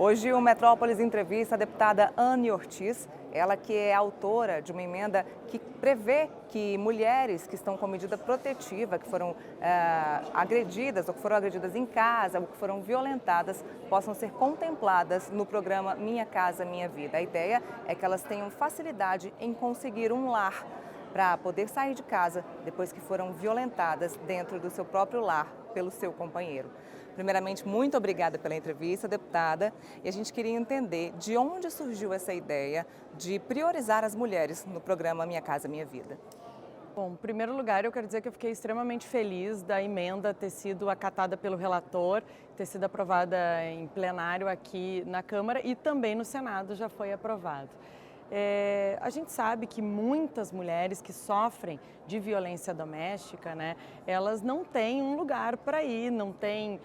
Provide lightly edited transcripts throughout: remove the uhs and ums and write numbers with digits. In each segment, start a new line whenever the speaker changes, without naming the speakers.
Hoje o Metrópolis entrevista a deputada Anne Ortiz, ela que é autora de uma emenda que prevê que mulheres que estão com medida protetiva, que foram agredidas ou que foram agredidas em casa ou que foram violentadas, possam ser contempladas no programa Minha Casa Minha Vida. A ideia é que elas tenham facilidade em conseguir um lar para poder sair de casa depois que foram violentadas dentro do seu próprio lar pelo seu companheiro. Primeiramente, muito obrigada pela entrevista, deputada. E a gente queria entender de onde surgiu essa ideia de priorizar as mulheres no programa Minha Casa Minha Vida.
Bom, em primeiro lugar, eu quero dizer que eu fiquei extremamente feliz da emenda ter sido acatada pelo relator, ter sido aprovada em plenário aqui na Câmara e também no Senado já foi aprovado. A gente sabe que muitas mulheres que sofrem de violência doméstica, né, elas não têm um lugar para ir, não têm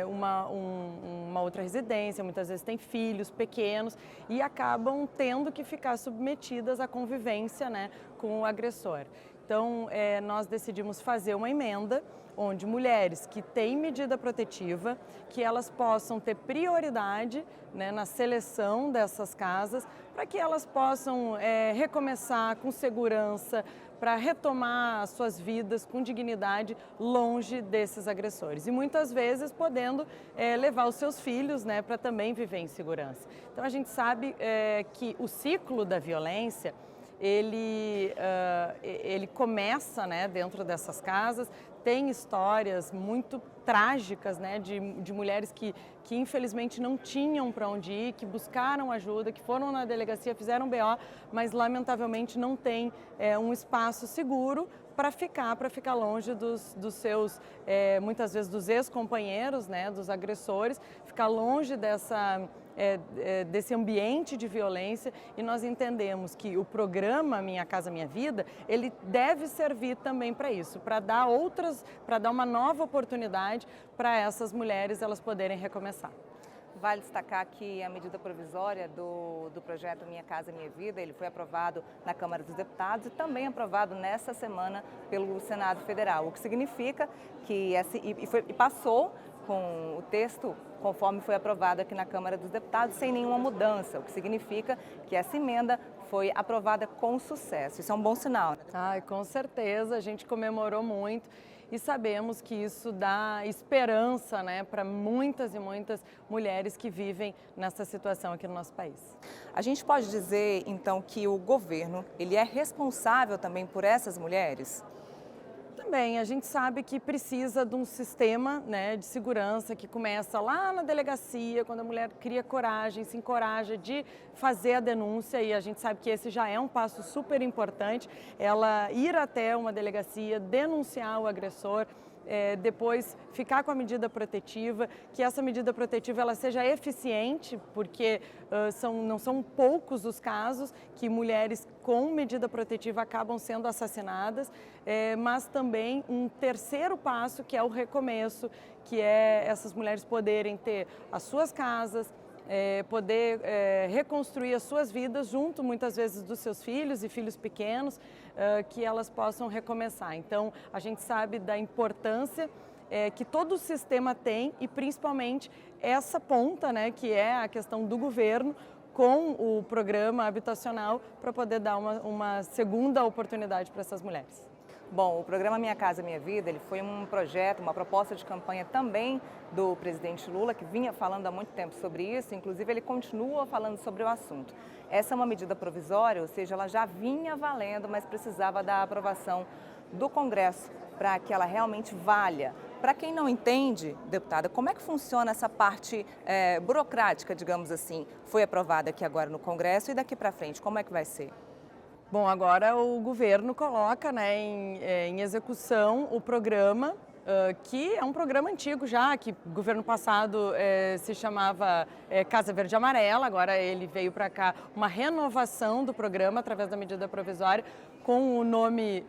uma outra residência, muitas vezes têm filhos pequenos e acabam tendo que ficar submetidas à convivência, né, com o agressor. Então, nós decidimos fazer uma emenda onde mulheres que têm medida protetiva, que elas possam ter prioridade, né, na seleção dessas casas, para que elas possam recomeçar com segurança, para retomar as suas vidas com dignidade longe desses agressores. E muitas vezes podendo levar os seus filhos, né, para também viver em segurança. Então a gente sabe que o ciclo da violência, ele começa, né, dentro dessas casas. Tem histórias muito trágicas, né, de mulheres que infelizmente não tinham para onde ir, que buscaram ajuda, que foram na delegacia, fizeram BO, mas lamentavelmente não tem um espaço seguro para ficar longe dos seus, muitas vezes dos ex-companheiros, né, dos agressores, ficar longe desse ambiente de violência. E nós entendemos que o programa Minha Casa Minha Vida, ele deve servir também para isso, para dar uma nova oportunidade para essas mulheres elas poderem recomeçar.
Vale destacar que a medida provisória do projeto Minha Casa Minha Vida, ele foi aprovado na Câmara dos Deputados e também aprovado nessa semana pelo Senado Federal, o que significa que passou com o texto conforme foi aprovado aqui na Câmara dos Deputados sem nenhuma mudança, o que significa que essa emenda foi aprovada com sucesso. Isso é um bom sinal, né?
Ai, com certeza, a gente comemorou muito. E sabemos que isso dá esperança, né, para muitas e muitas mulheres que vivem nessa situação aqui no nosso país.
A gente pode dizer, então, que o governo ele é responsável também por essas mulheres?
Também, a gente sabe que precisa de um sistema, né, de segurança que começa lá na delegacia, quando a mulher cria coragem, se encoraja de fazer a denúncia, e a gente sabe que esse já é um passo super importante, ela ir até uma delegacia, denunciar o agressor, depois ficar com a medida protetiva, que essa medida protetiva ela seja eficiente, porque não são poucos os casos que mulheres com medida protetiva acabam sendo assassinadas, mas também um terceiro passo que é o recomeço, que é essas mulheres poderem ter as suas casas, poder reconstruir as suas vidas junto, muitas vezes, dos seus filhos e filhos pequenos, que elas possam recomeçar. Então, a gente sabe da importância que todo o sistema tem e, principalmente, essa ponta, né, que é a questão do governo com o programa habitacional para poder dar uma segunda oportunidade para essas mulheres.
Bom, o programa Minha Casa Minha Vida, ele foi um projeto, uma proposta de campanha também do presidente Lula, que vinha falando há muito tempo sobre isso, inclusive ele continua falando sobre o assunto. Essa é uma medida provisória, ou seja, ela já vinha valendo, mas precisava da aprovação do Congresso para que ela realmente valha. Para quem não entende, deputada, como é que funciona essa parte burocrática, digamos assim? Foi aprovada aqui agora no Congresso e daqui para frente, como é que vai ser?
Bom, agora o governo coloca, né, em execução o programa, que é um programa antigo já, que o governo passado se chamava Casa Verde e Amarela, agora ele veio para cá uma renovação do programa através da medida provisória, com o nome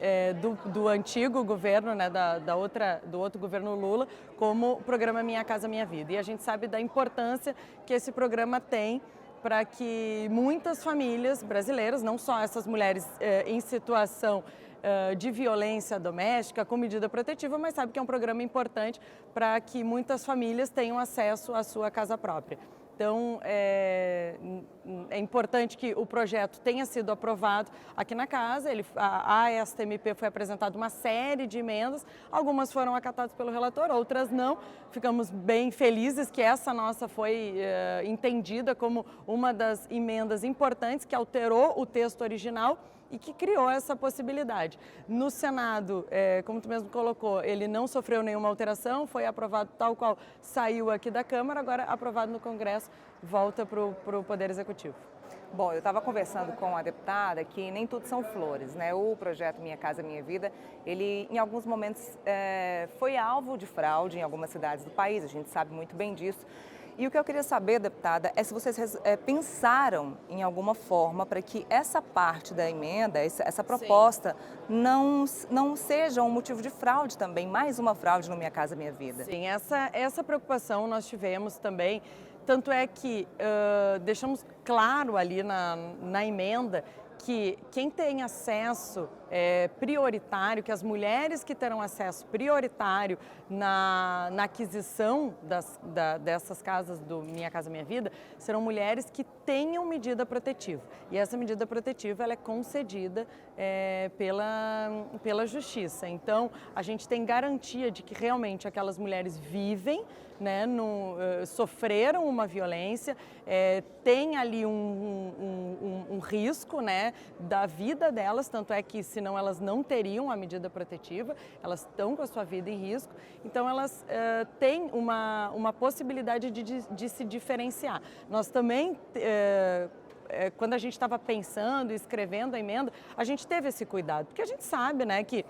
do antigo governo, né, do outro governo Lula, como Programa Minha Casa Minha Vida. E a gente sabe da importância que esse programa tem para que muitas famílias brasileiras, não só essas mulheres em situação de violência doméstica com medida protetiva, mas sabe que é um programa importante para que muitas famílias tenham acesso à sua casa própria. Então, é importante que o projeto tenha sido aprovado aqui na casa. A esta MP foi apresentada uma série de emendas, algumas foram acatadas pelo relator, outras não. Ficamos bem felizes que essa nossa foi entendida como uma das emendas importantes que alterou o texto original e que criou essa possibilidade. No Senado, como tu mesmo colocou, ele não sofreu nenhuma alteração, foi aprovado tal qual saiu aqui da Câmara, agora aprovado no Congresso, volta para o Poder Executivo.
Bom, eu estava conversando com a deputada que nem tudo são flores, né? O projeto Minha Casa Minha Vida, ele em alguns momentos foi alvo de fraude em algumas cidades do país, a gente sabe muito bem disso. E o que eu queria saber, deputada, é se vocês pensaram em alguma forma para que essa parte da emenda, essa proposta, não seja um motivo de fraude também, mais uma fraude no Minha Casa Minha Vida.
Sim, essa preocupação nós tivemos também, tanto é que deixamos claro ali na emenda que quem tem acesso prioritário, que as mulheres que terão acesso prioritário na aquisição dessas casas do Minha Casa Minha Vida, serão mulheres que tenham medida protetiva. E essa medida protetiva ela é concedida pela Justiça. Então, a gente tem garantia de que realmente aquelas mulheres vivem, né, sofreram uma violência, tem ali um risco, né, da vida delas, tanto é que senão elas não teriam a medida protetiva, elas estão com a sua vida em risco, então elas têm uma possibilidade de se diferenciar. Nós também, quando a gente estava pensando e escrevendo a emenda, a gente teve esse cuidado, porque a gente sabe, né, que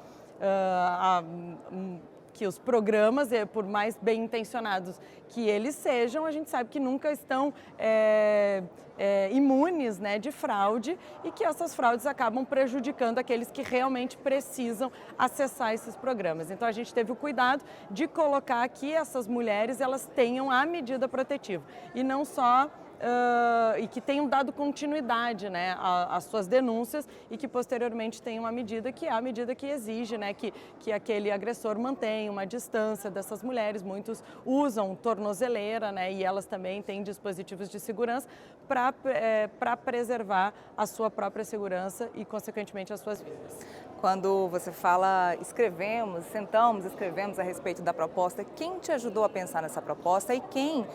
os programas, por mais bem intencionados que eles sejam, a gente sabe que nunca estão imunes, né, de fraude, e que essas fraudes acabam prejudicando aqueles que realmente precisam acessar esses programas. Então a gente teve o cuidado de colocar que essas mulheres elas tenham a medida protetiva e não só e que tenham dado continuidade, né, às suas denúncias e que posteriormente tenham a medida que é a medida que exige, né, que aquele agressor mantenha uma distância dessas mulheres. Muitos usam tornozeleira, né, e elas também têm dispositivos de segurança para preservar a sua própria segurança e, consequentemente, as suas vidas.
Quando você fala escrevemos a respeito da proposta, quem te ajudou a pensar nessa proposta e quem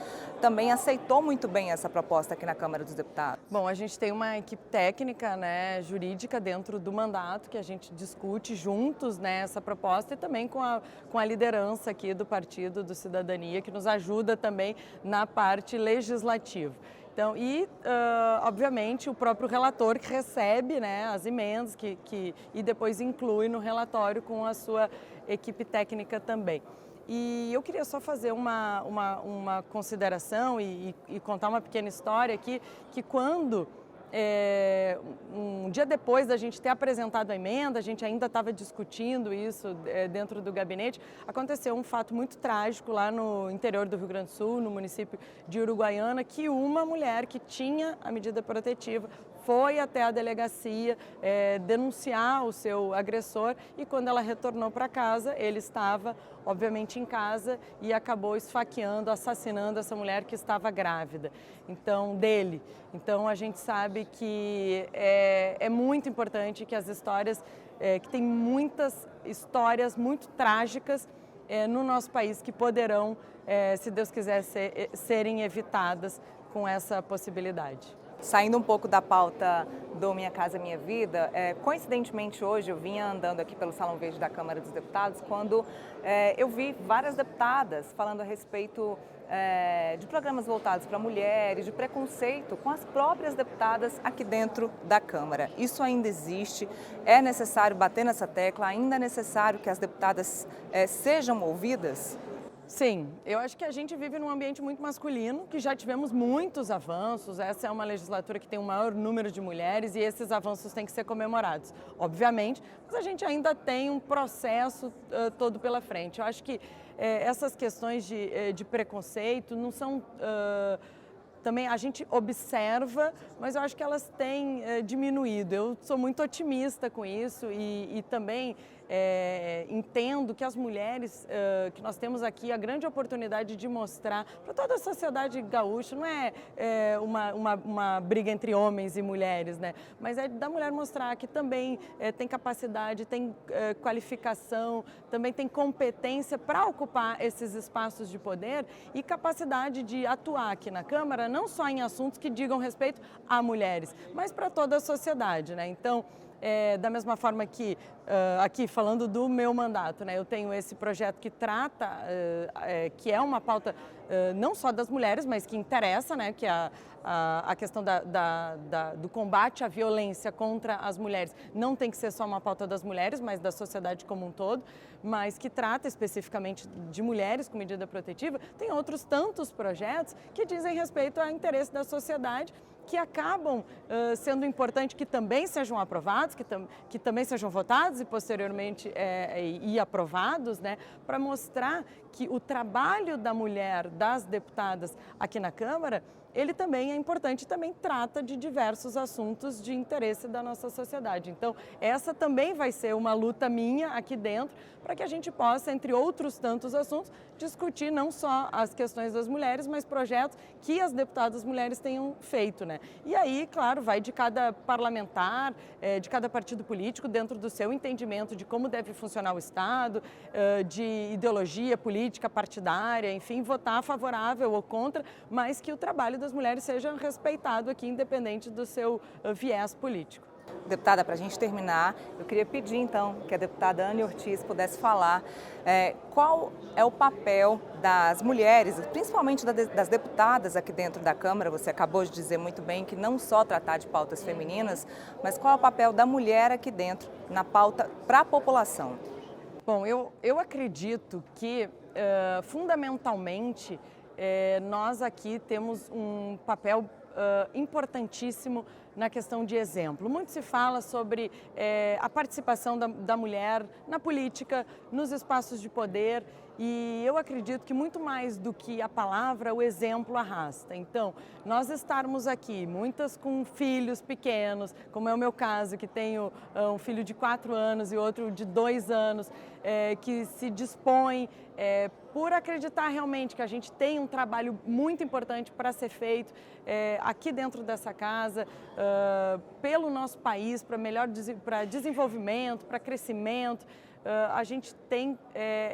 também aceitou muito bem essa proposta aqui na Câmara dos Deputados?
Bom, a gente tem uma equipe técnica, né, jurídica dentro do mandato que a gente discute juntos, né, essa proposta e também com a liderança aqui do Partido do Cidadania, que nos ajuda também na parte legislativa. Então, obviamente, o próprio relator que recebe, né, as emendas e depois inclui no relatório com a sua equipe técnica também. E eu queria só fazer uma consideração e contar uma pequena história aqui, que quando um dia depois da gente ter apresentado a emenda, a gente ainda estava discutindo isso dentro do gabinete, aconteceu um fato muito trágico lá no interior do Rio Grande do Sul, no município de Uruguaiana, que uma mulher que tinha a medida protetiva foi até a delegacia denunciar o seu agressor e quando ela retornou para casa, ele estava, obviamente, em casa e acabou esfaqueando, assassinando essa mulher que estava grávida, dele. Então, a gente sabe que é muito importante que as histórias, que tem muitas histórias muito trágicas no nosso país que poderão, se Deus quiser, serem evitadas com essa possibilidade.
Saindo um pouco da pauta do Minha Casa Minha Vida, coincidentemente hoje eu vinha andando aqui pelo Salão Verde da Câmara dos Deputados quando eu vi várias deputadas falando a respeito de programas voltados para mulheres, de preconceito com as próprias deputadas aqui dentro da Câmara. Isso ainda existe, é necessário bater nessa tecla, ainda é necessário que as deputadas sejam ouvidas?
Sim, eu acho que a gente vive num ambiente muito masculino, que já tivemos muitos avanços, essa é uma legislatura que tem o maior número de mulheres e esses avanços têm que ser comemorados, obviamente, mas a gente ainda tem um processo todo pela frente. Eu acho que essas questões de preconceito não são também a gente observa, mas eu acho que elas têm diminuído. Eu sou muito otimista com isso e também entendo que as mulheres que nós temos aqui a grande oportunidade de mostrar para toda a sociedade gaúcha, não é uma briga entre homens e mulheres, né? Mas é da mulher mostrar que também tem capacidade, tem qualificação, também tem competência para ocupar esses espaços de poder e capacidade de atuar aqui na Câmara, não só em assuntos que digam respeito a mulheres, mas para toda a sociedade, né? Então, da mesma forma que, aqui falando do meu mandato, né, eu tenho esse projeto que trata, que é uma pauta não só das mulheres, mas que interessa, né, que é a questão do combate à violência contra as mulheres. Não tem que ser só uma pauta das mulheres, mas da sociedade como um todo, mas que trata especificamente de mulheres com medida protetiva. Tem outros tantos projetos que dizem respeito ao interesse da sociedade, que acabam sendo importante que também sejam aprovados, que também sejam votados e posteriormente aprovados, né, para mostrar que o trabalho da mulher, das deputadas aqui na Câmara, ele também é importante e também trata de diversos assuntos de interesse da nossa sociedade. Então, essa também vai ser uma luta minha aqui dentro, para que a gente possa, entre outros tantos assuntos, discutir não só as questões das mulheres, mas projetos que as deputadas mulheres tenham feito, né? E aí, claro, vai de cada parlamentar, de cada partido político, dentro do seu entendimento de como deve funcionar o Estado, de ideologia política partidária, enfim, votar favorável ou contra, mas que o trabalho das mulheres seja respeitado aqui, independente do seu viés político.
Deputada, para a gente terminar, eu queria pedir então que a deputada Anny Ortiz pudesse falar qual é o papel das mulheres, principalmente das deputadas aqui dentro da Câmara. Você acabou de dizer muito bem que não só tratar de pautas femininas, mas qual é o papel da mulher aqui dentro na pauta para a população?
Bom, eu acredito que fundamentalmente nós aqui temos um papel importantíssimo na questão de exemplo. Muito se fala sobre a participação da mulher na política, nos espaços de poder, e eu acredito que muito mais do que a palavra, o exemplo arrasta. Então, nós estarmos aqui, muitas com filhos pequenos, como é o meu caso, que tenho um filho de 4 anos e outro de 2 anos, que se dispõem por acreditar realmente que a gente tem um trabalho muito importante para ser feito aqui dentro dessa casa, pelo nosso país, para desenvolvimento, para crescimento. A gente tem,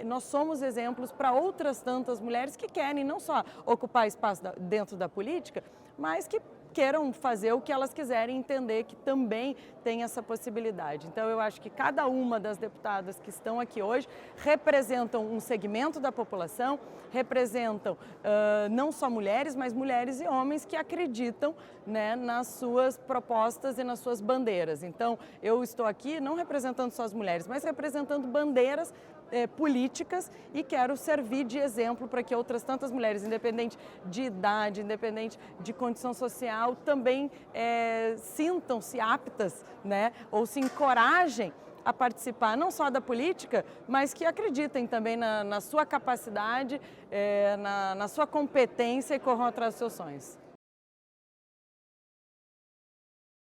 nós somos exemplos para outras tantas mulheres que querem não só ocupar espaço dentro da política, mas que queiram fazer o que elas quiserem, entender que também tem essa possibilidade. Então, eu acho que cada uma das deputadas que estão aqui hoje representam um segmento da população, representam não só mulheres, mas mulheres e homens que acreditam, né, nas suas propostas e nas suas bandeiras. Então, eu estou aqui não representando só as mulheres, mas representando bandeiras políticas e quero servir de exemplo para que outras tantas mulheres, independente de idade, independente de condição social, também sintam-se aptas, né, ou se encorajem a participar não só da política, mas que acreditem também na sua capacidade, na sua competência e corram atrás dos seus sonhos.